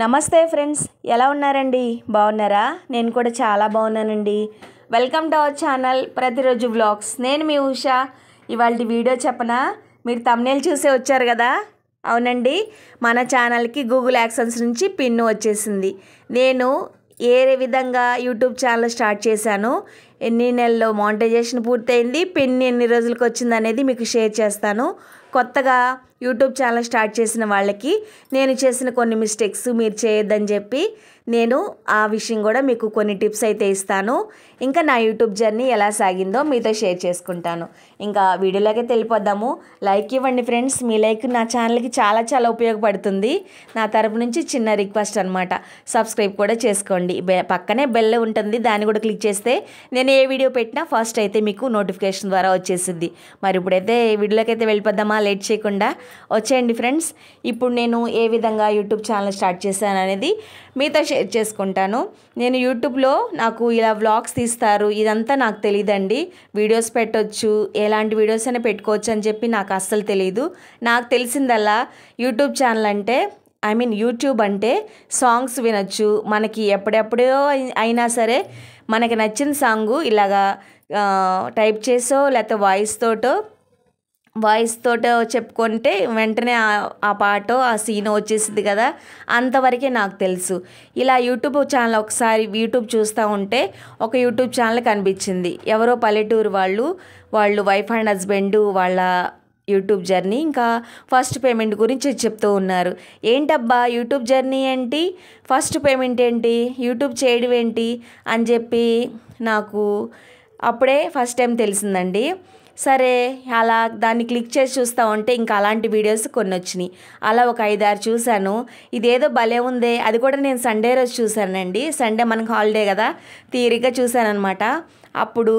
నమస్తే ఫ్రెండ్స్, ఎలా ఉన్నారండి? బాగున్నారా? నేను కూడా చాలా బాగున్నానండి. వెల్కమ్ టు అవర్ ఛానల్ ప్రతిరోజు వ్లాగ్స్. నేను మీ ఉషా. ఇవాళ వీడియో చెప్పనా? మీరు థంబ్నెయిల్ చూసే వచ్చారు కదా. అవునండి, మన ఛానల్కి గూగుల్ యాక్సెన్స్ నుంచి పిన్ వచ్చేసింది. నేను ఏ విధంగా యూట్యూబ్ ఛానల్ స్టార్ట్ చేశాను, ఎన్ని నెలల్లో మానిటైజేషన్ పూర్తయింది, పిన్ ఎన్ని రోజులకు వచ్చింది అనేది మీకు షేర్ చేస్తాను. కొత్తగా యూట్యూబ్ ఛానల్ స్టార్ట్ చేసిన వాళ్ళకి నేను చేసిన కొన్ని మిస్టేక్స్ మీరు చేయొద్దని చెప్పి నేను ఆ విషయం కూడా మీకు కొన్ని టిప్స్ అయితే ఇస్తాను. ఇంకా నా యూట్యూబ్ జర్నీ ఎలా సాగిందో మీతో షేర్ చేసుకుంటాను. ఇంకా వీడియోలోకి వెళ్ళిపోదాము. లైక్ ఇవ్వండి ఫ్రెండ్స్, మీ లైక్ నా ఛానల్కి చాలా చాలా ఉపయోగపడుతుంది. నా తరపు నుంచి చిన్న రిక్వెస్ట్ అనమాట. సబ్స్క్రైబ్ కూడా చేసుకోండి. పక్కనే బెల్ ఉంటుంది, దాన్ని కూడా క్లిక్ చేస్తే నేను ఏ వీడియో పెట్టినా ఫస్ట్ అయితే మీకు నోటిఫికేషన్ ద్వారా వచ్చేసింది. మరి ఇప్పుడైతే వీడియోలోకి అయితే వెళ్ళిపోదామా? లేట్ చేయకుండా వచ్చేయండి ఫ్రెండ్స్. ఇప్పుడు నేను ఏ విధంగా యూట్యూబ్ ఛానల్ స్టార్ట్ చేశాను అనేది మీతో షేర్ చేసుకుంటాను. నేను యూట్యూబ్లో నాకు ఇలా వ్లాగ్స్ తీస్తారు ఇదంతా నాకు తెలియదండి. వీడియోస్ పెట్టొచ్చు, ఎలాంటి వీడియోస్ అయినా పెట్టుకోవచ్చు అని చెప్పి నాకు అస్సలు తెలియదు. నాకు తెలిసిందల్లా యూట్యూబ్ ఛానల్ అంటే యూట్యూబ్ అంటే సాంగ్స్ వినొచ్చు. మనకి ఎప్పుడెప్పుడో అయినా సరే మనకి నచ్చిన సాంగు ఇలాగా టైప్ చేసో లేకపోతే వాయిస్ తోటో చెప్పుకుంటే వెంటనే ఆ పాటో ఆ సీన్ వచ్చేసింది కదా, అంతవరకే నాకు తెలుసు. ఇలా యూట్యూబ్ ఛానల్ ఒకసారి యూట్యూబ్ చూస్తూ ఉంటే ఒక యూట్యూబ్ ఛానల్ కనిపించింది. ఎవరో పల్లెటూరు వాళ్ళు వైఫ్ అండ్ హస్బెండ్ వాళ్ళ యూట్యూబ్ జర్నీ ఇంకా ఫస్ట్ పేమెంట్ గురించి చెప్తూ ఉన్నారు. ఏంటబ్బా యూట్యూబ్ జర్నీ ఏంటి, ఫస్ట్ పేమెంట్ ఏంటి, యూట్యూబ్ చేయడం ఏంటి అని చెప్పి నాకు అప్పుడే ఫస్ట్ టైం తెలిసిందండి. సరే అలా దాన్ని క్లిక్ చేసి చూస్తూ ఉంటే ఇంకా అలాంటి వీడియోస్ కొన్ని వచ్చినాయి. అలా ఒక 5-6 చూశాను. ఇదేదో భలే ఉందే, అది కూడా నేను సండే రోజు చూశానండి. సండే మనకు హాలిడే కదా, తీరిగ్గా చూశానమాట. అప్పుడు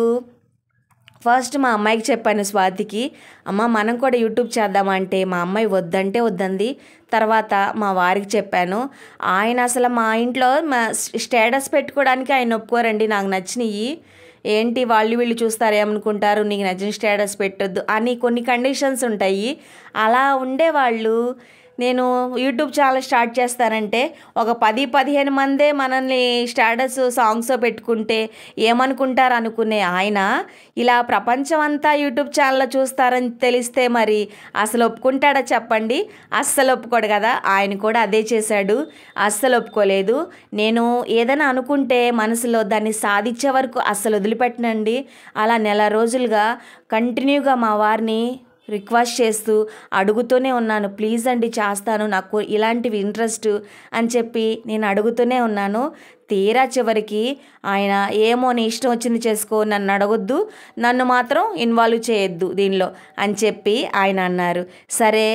ఫస్ట్ మా అమ్మాయికి చెప్పాను, స్వాతికి, అమ్మ మనం కూడా యూట్యూబ్ చేద్దామంటే మా అమ్మాయి వద్దంది. తర్వాత మా వారికి చెప్పాను. ఆయన అసలు మా ఇంట్లో స్టేటస్ పెట్టుకోవడానికి ఆయన ఒప్పుకోరండి. నాకు నచ్చినవి ఏంటి వీళ్ళు చూస్తారేమనుకుంటారు, నీకు నచ్చిన స్టేటస్ పెట్టొద్దు అని కొన్ని కండిషన్స్ ఉంటాయి. అలా ఉండేవాళ్ళు నేను యూట్యూబ్ ఛానల్ స్టార్ట్ చేస్తానంటే ఒక 10-15 మందే మనల్ని స్టేటస్ సాంగ్స్ పెట్టుకుంటే ఏమనుకుంటారు అనుకునే ఆయన ఇలా ప్రపంచం అంతా యూట్యూబ్ ఛానల్లో చూస్తారని తెలిస్తే మరి అసలు ఒప్పుకుంటాడా చెప్పండి? అస్సలు ఒప్పుకోడు కదా. ఆయన కూడా అదే చేశాడు, అస్సలు ఒప్పుకోలేదు. నేను ఏదైనా అనుకుంటే మనసులో దాన్ని సాధించే వరకు అస్సలు వదిలిపెట్టనండి. అలా నెల రోజులుగా కంటిన్యూగా మా వారిని రిక్వెస్ట్ చేస్తూ అడుగుతూనే ఉన్నాను, ప్లీజ్ అండి చేస్తాను, నాకు ఇలాంటివి ఇంట్రెస్ట్ అని చెప్పి నేను అడుగుతూనే ఉన్నాను. తీరా చివరికి ఆయన ఏమో నీ ఇష్టం వచ్చింది చేసుకో, నన్ను అడగొద్దు, నన్ను మాత్రం ఇన్వాల్వ్ చేయొద్దు దీనిలో అని చెప్పి ఆయన అన్నారు. సరే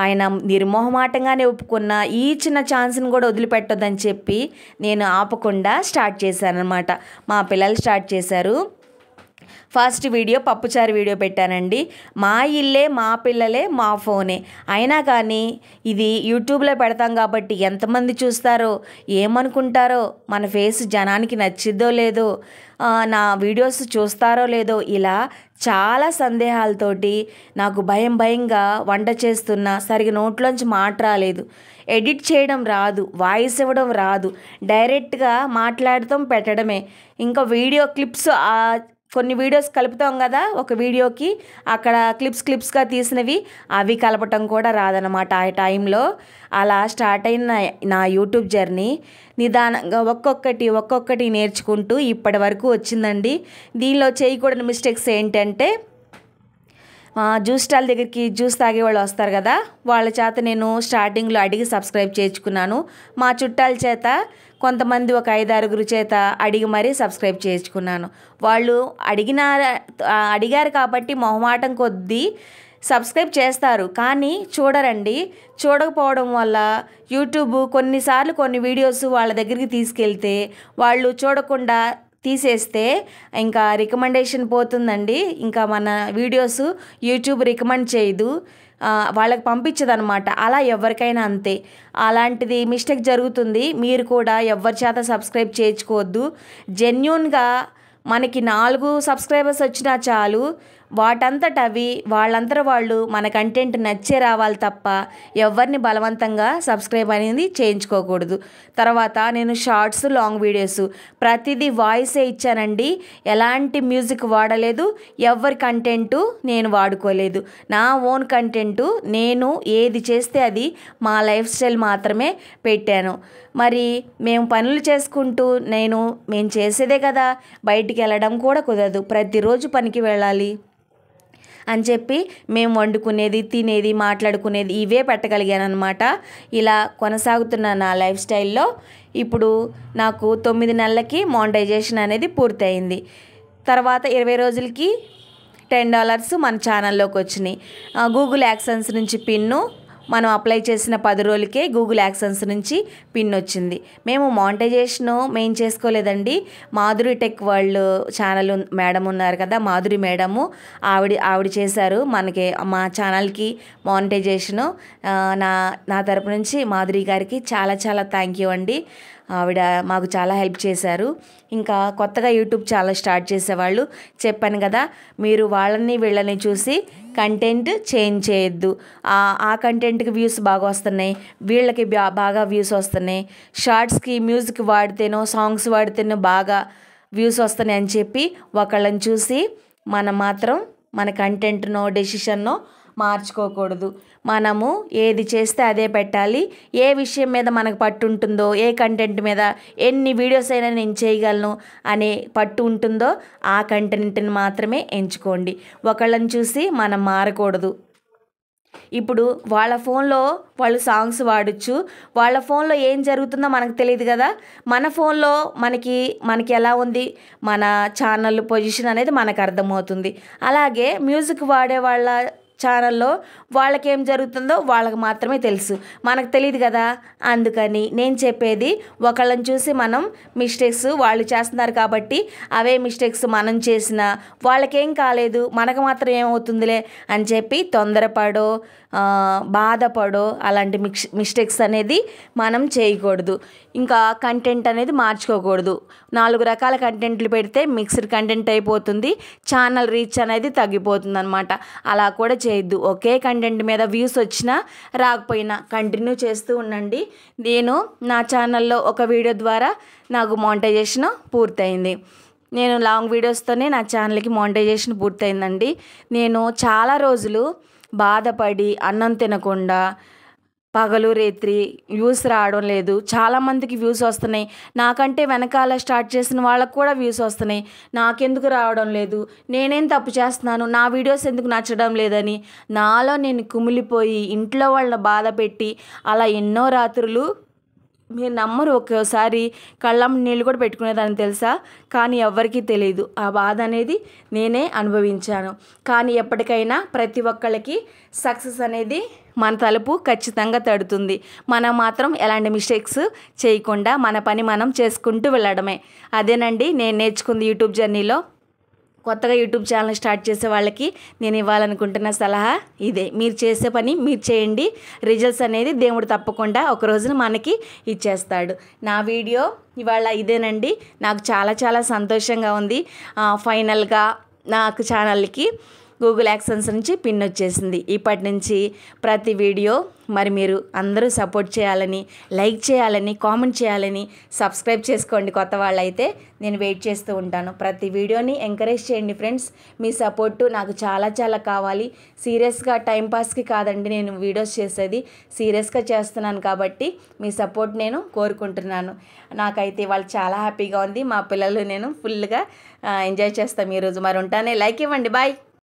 ఆయన నిర్మోహమాటంగానే ఒప్పుకున్న ఈ చిన్న ఛాన్స్ని కూడా వదిలిపెట్టొద్దని చెప్పి నేను ఆపకుండా స్టార్ట్ చేశాను అనమాట. మా పిల్లలు స్టార్ట్ చేశారు. ఫస్ట్ వీడియో పప్పుచారు వీడియో పెట్టానండి. మా ఇల్లే, మా పిల్లలే, మా ఫోనే. అయినా కానీ ఇది యూట్యూబ్లో పెడతాం కాబట్టి ఎంతమంది చూస్తారో, ఏమనుకుంటారో, మన ఫేస్ జనానికి నచ్చిద్దో లేదో, నా వీడియోస్ చూస్తారో లేదో, ఇలా చాలా సందేహాలతోటి నాకు భయంగా వంట చేస్తున్నా సరిగా నోట్లోంచి మాట రాలేదు, ఎడిట్ చేయడం రాదు, వాయిస్ ఇవ్వడం రాదు, డైరెక్ట్గా మాట్లాడటం పెట్టడమే. ఇంకా వీడియో క్లిప్స్ కొన్ని వీడియోస్ కలుపుతాం కదా ఒక వీడియోకి, అక్కడ క్లిప్స్గా తీసినవి అవి కలపటం కూడా రాదనమాట ఆ టైంలో. అలా స్టార్ట్ అయిన నా యూట్యూబ్ జర్నీ నిదానంగా ఒక్కొక్కటి నేర్చుకుంటూ ఇప్పటి వరకు వచ్చిందండి. దీనిలో చేయకూడని మిస్టేక్స్ ఏంటంటే, జ్యూస్ స్టాల్ దగ్గరికి జ్యూస్ తాగే వాళ్ళు వస్తారు కదా, వాళ్ళ చేత నేను స్టార్టింగ్లో అడిగి సబ్స్క్రైబ్ చేయించుకున్నాను. మా చుట్టాల చేత కొంతమంది ఒక 5-6 చేత అడిగి మరీ సబ్స్క్రైబ్ చేయించుకున్నాను. వాళ్ళు అడిగారు కాబట్టి మొహమాటం కొద్దీ సబ్స్క్రైబ్ చేస్తారు, కానీ చూడరండి. చూడకపోవడం వల్ల యూట్యూబ్ కొన్నిసార్లు కొన్ని వీడియోస్ వాళ్ళ దగ్గరికి తీసుకెళ్తే వాళ్ళు చూడకుండా తీసేస్తే ఇంకా రికమెండేషన్ పోతుందండి. ఇంకా మన వీడియోస్ యూట్యూబ్ రికమెండ్ చేయదు, వాళ్ళకి పంపించదనమాట. అలా ఎవరికైనా అంతే, అలాంటిది మిస్టేక్ జరుగుతుంది. మీరు కూడా ఎవరి చేత సబ్స్క్రైబ్ చేయించుకోవద్దు. జెన్యూన్గా మనకి 4 సబ్స్క్రైబర్స్ వచ్చినా చాలు, వాటంతట అవి వాళ్ళంతట వాళ్ళు మన కంటెంట్ నచ్చే రావాలి తప్ప ఎవరిని బలవంతంగా సబ్స్క్రైబ్ అనేది చేయించుకోకూడదు. తర్వాత నేను షార్ట్స్, లాంగ్ వీడియోస్ ప్రతిదీ వాయిసే ఇచ్చానండి. ఎలాంటి మ్యూజిక్ వాడలేదు, ఎవరి కంటెంటు నేను వాడుకోలేదు. నా ఓన్ కంటెంటు నేను ఏది చేస్తే అది మా లైఫ్ స్టైల్ మాత్రమే పెట్టాను. మరి మేము పనులు చేసుకుంటూ మేము చేసేదే కదా, బయటికి వెళ్ళడం కూడా కుదరదు, ప్రతిరోజు పనికి వెళ్ళాలి అని చెప్పి మేము వండుకునేది, తినేది, మాట్లాడుకునేది ఇవే పెట్టగలిగాను అనమాట. ఇలా కొనసాగుతున్న నా లైఫ్ స్టైల్లో ఇప్పుడు నాకు 9 నెలలకి మానిటైజేషన్ అనేది పూర్తయింది. తర్వాత 20 రోజులకి $10 మన ఛానల్లోకి వచ్చినాయి. గూగుల్ యాడ్సెన్స్ నుంచి పిన్ను మనం అప్లై చేసిన 10 రోజులకే గూగుల్ యాడ్సెన్స్ నుంచి పిన్ వచ్చింది. మేము మానిటైజేషన్ మేము చేసుకోలేదండి. Madhuri tech world channel madam ఉన్నారు కదా, మాధురి మేడము, ఆవిడ చేశారు మనకి మా ఛానల్కి మానిటైజేషను. నా తరపు నుంచి మాధురి గారికి చాలా చాలా థ్యాంక్ యూ అండి. ఆవిడ మాకు చాలా హెల్ప్ చేశారు. ఇంకా కొత్తగా యూట్యూబ్ ఛానల్ స్టార్ట్ చేసేవాళ్ళు చెప్పాను కదా, మీరు వాళ్ళని వీళ్ళని చూసి కంటెంట్ చేంజ్ చేయొద్దు. ఆ కంటెంట్కి వ్యూస్ బాగా వస్తున్నాయి, వీళ్ళకి బాగా వ్యూస్ వస్తున్నాయి, షార్ట్స్కి మ్యూజిక్ వాడితేనో సాంగ్స్ వాడితేనో బాగా వ్యూస్ వస్తున్నాయి అని చెప్పి ఒకళ్ళని చూసి మనం మాత్రం మన కంటెంట్నో డెసిషన్నో మార్చుకోకూడదు. మనము ఏది చేస్తే అదే పెట్టాలి. ఏ విషయం మీద మనకు పట్టు ఉంటుందో, ఏ కంటెంట్ మీద ఎన్ని వీడియోస్ అయినా నేను చేయగలను అనే పట్టు ఉంటుందో ఆ కంటెంట్ని మాత్రమే ఎంచుకోండి. ఒకళ్ళని చూసి మనం మారకూడదు. ఇప్పుడు వాళ్ళ ఫోన్లో వాళ్ళు సాంగ్స్ వాడచ్చు, వాళ్ళ ఫోన్లో ఏం జరుగుతుందో మనకు తెలియదు కదా. మన ఫోన్లో మనకి ఎలా ఉంది, మన ఛానల్ పొజిషన్ అనేది మనకు అర్థమవుతుంది. అలాగే మ్యూజిక్ వాడే వాళ్ళ ఛానల్లో వాళ్ళకేం జరుగుతుందో వాళ్ళకి మాత్రమే తెలుసు, మనకు తెలియదు కదా. అందుకని నేను చెప్పేది, ఒకళ్ళని చూసి మనం మిస్టేక్స్ వాళ్ళు చేస్తున్నారు కాబట్టి అవే మిస్టేక్స్ మనం చేసినా వాళ్ళకేం కాలేదు, మనకు మాత్రం ఏమవుతుందిలే అని చెప్పి తొందరపడో బాధపడో అలాంటి మిస్టేక్స్ అనేది మనం చేయకూడదు. ఇంకా కంటెంట్ అనేది మార్చుకోకూడదు. 4 రకాల కంటెంట్లు పెడితే మిక్స్డ్ కంటెంట్ అయిపోతుంది, ఛానల్ రీచ్ అనేది తగ్గిపోతుంది అనమాట. అలా కూడా చేయొద్దు. ఒకే కంటెంట్ మీద వ్యూస్ వచ్చినా రాకపోయినా కంటిన్యూ చేస్తూ ఉండండి. నేను నా ఛానల్లో ఒక వీడియో ద్వారా నాకు మానిటైజేషన్ పూర్తయింది. నేను లాంగ్ వీడియోస్తోనే నా ఛానల్కి మానిటైజేషన్ పూర్తయిందండి. నేను చాలా రోజులు బాధపడి అన్నం తినకుండా పగలు రేత్రి వ్యూస్ రావడం లేదు. చాలామందికి వ్యూస్ వస్తున్నాయి, నాకంటే వెనకాల స్టార్ట్ చేసిన వాళ్ళకు కూడా వ్యూస్ వస్తున్నాయి, నాకెందుకు రావడం లేదు, నేనేం తప్పు చేస్తున్నాను, నా వీడియోస్ ఎందుకు నచ్చడం లేదని నాలో నేను కుమిలిపోయి ఇంట్లో వాళ్ళని బాధ పెట్టి అలా ఎన్నో రాత్రులు మీరు నమ్మరు, ఒక్కోసారి కళ్ళం నీళ్ళు కూడా పెట్టుకునేదాన్ని తెలుసా. కానీ ఎవ్వరికీ తెలియదు ఆ బాధ అనేది నేనే అనుభవించాను. కానీ ఎప్పటికైనా ప్రతి ఒక్కళ్ళకి సక్సెస్ అనేది మన తలుపు ఖచ్చితంగా తడుతుంది. మనం మాత్రం ఎలాంటి మిస్టేక్స్ చేయకుండా మన పని మనం చేసుకుంటూ వెళ్ళడమే. అదేనండి నేను నేర్చుకుంది యూట్యూబ్ జర్నీలో. కొత్తగా యూట్యూబ్ ఛానల్ స్టార్ట్ చేసే వాళ్ళకి నేను ఇవ్వాలనుకుంటున్న సలహా ఇదే, మీరు చేసే పని మీరు చేయండి, రిజల్ట్స్ అనేది దేవుడు తప్పకుండా ఒక రోజున మనకి ఇచ్చేస్తాడు. నా వీడియో ఇవాళ ఇదేనండి. నాకు చాలా చాలా సంతోషంగా ఉంది. ఫైనల్గా నాకు ఛానల్కి గూగుల్ యాడ్సెన్స్ నుంచి పిన్ వచ్చేసింది. ఇప్పటి నుంచి ప్రతి వీడియో మరి మీరు అందరూ సపోర్ట్ చేయాలని, లైక్ చేయాలని, కామెంట్ చేయాలని, సబ్స్క్రైబ్ చేసుకోండి. కొత్త వాళ్ళైతే నేను వెయిట్ చేస్తూ ఉంటాను. ప్రతి వీడియోని ఎంకరేజ్ చేయండి ఫ్రెండ్స్. మీ సపోర్టు నాకు చాలా చాలా కావాలి. సీరియస్గా టైంపాస్కి కాదండి నేను వీడియోస్ చేసేది, సీరియస్గా చేస్తున్నాను కాబట్టి మీ సపోర్ట్ నేను కోరుకుంటున్నాను. నాకైతే వాళ్ళు చాలా హ్యాపీగా ఉంది. మా పిల్లలు నేను ఫుల్గా ఎంజాయ్ చేస్తాం ఈరోజు. మరి ఉంటానే, లైక్ ఇవ్వండి. బాయ్.